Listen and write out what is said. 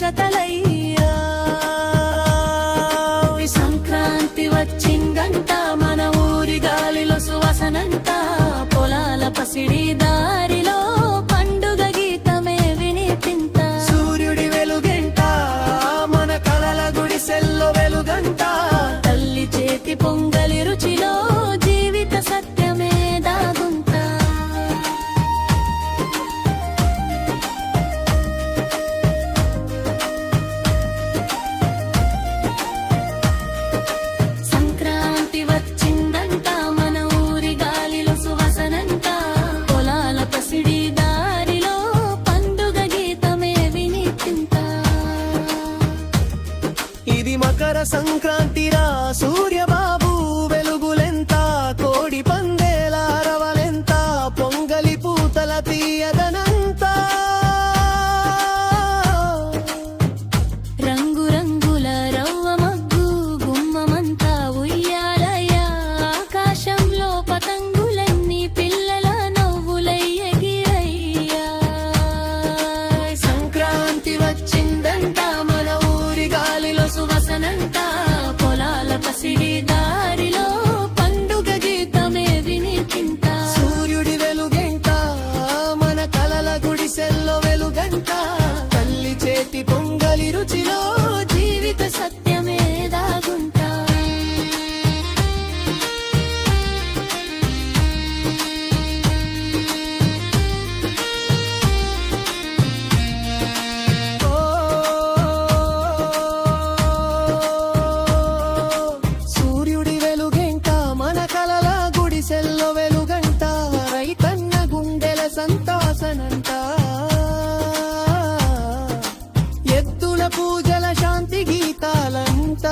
విశేషతలయ్యా. సంక్రాంతి వచ్చిందంట, మన ఊరి గాలిలో సువాసనంట, పొలాల పసిడి దారిలో పండుగ గీతమే వినిపింత. సూర్యుడి వెలుగంట, మన కలల గుడిసెల్లో వెలుగంట, తల్లి చేతి పొంగలి రుచిలో జీవిత సత్యమే దాగుంట. సంక్రాంతి వచ్చిందంట, మన ఊరి గాలిలో సువాసనంట, పొలాల పసిడి దారిలో పండుగ గీతమే వినిపింత. ఇది మకర సంక్రాంతిరా సూర్యబాబు వెలుగులెంత, కోడి పందేల అరవలెంత, పొంగలి పూతల తీయదనంత. రంగు రంగుల రవ్వ మగ్గు గుమ్మమంతా ఉయ్యాలయ్యా, ఆకాశంలో పతంగులన్నీ పిల్లల నవ్వులయ్యగిరయ్యా. సంక్రాంతి వచ్చిందంట, మన ఊరి గాలిలో సువాసనంట, పొలాల పసిడి దారిలో పండుగ గీతమే వినిపింత. సూర్యుడి వెలుగంట, మన కలల గుడిసెల్లో వెలుగంట, తల్లి చేతి పొంగలి రుచిలో జీవిత సత్యమే దాగుంటా. సూర్యుడి వెలుగంట, మన కలల గుడిసెల్లో వెలుగంట, రైతన్న గుండెల సంతాసనంట, ఎద్దుల పూజల శాంతి గీతాలంట.